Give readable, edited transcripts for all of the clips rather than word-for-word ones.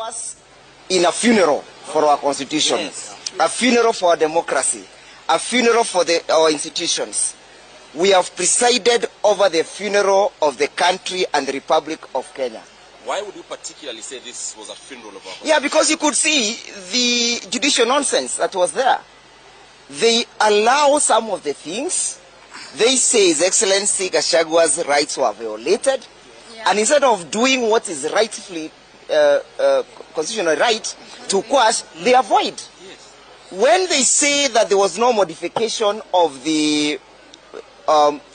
us in a funeral for our constitution, yes, a funeral for our democracy, a funeral for our institutions. We have presided over the funeral of the country and the Republic of Kenya. Why would you particularly say this was a funeral of our constitution? Yeah, because you could see the judicial nonsense that was there. They allow some of the things. They say His Excellency Gachagwa's rights were violated. Yeah. And instead of doing what is rightfully constitutional right to quash, they avoid. Yes. When they say that there was no modification of the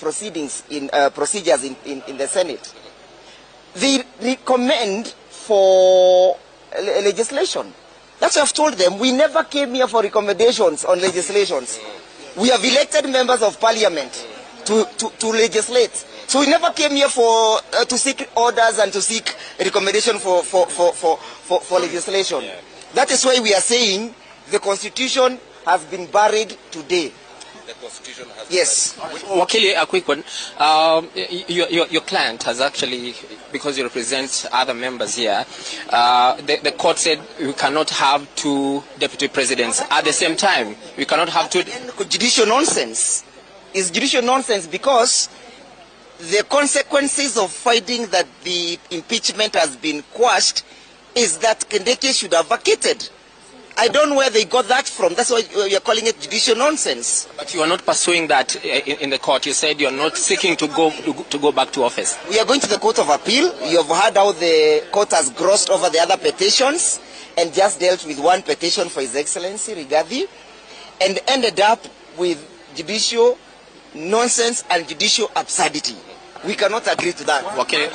procedures in the Senate, they recommend for legislation. That's what I've told them. We never came here for recommendations on legislations. We have elected members of parliament to legislate. So we never came here for to seek orders and to seek recommendation for legislation. Yeah. That is why we are saying the constitution has been buried today. The constitution has yes. Wakili, a quick one. Your client has actually, because you represent other members here, the court said we cannot have two deputy presidents at the same time. We cannot have two. Judicial nonsense. It's judicial nonsense because the consequences of finding that the impeachment has been quashed is that Ndegwa should have vacated. I don't know where they got that from. That's why you're calling it judicial nonsense. But you are not pursuing that in the court. You said you're not seeking to go back to office. We are going to the Court of Appeal. You have heard how the court has grossed over the other petitions and just dealt with one petition for His Excellency Rigathi and ended up with judicial nonsense and judicial absurdity. We cannot agree to that. Okay.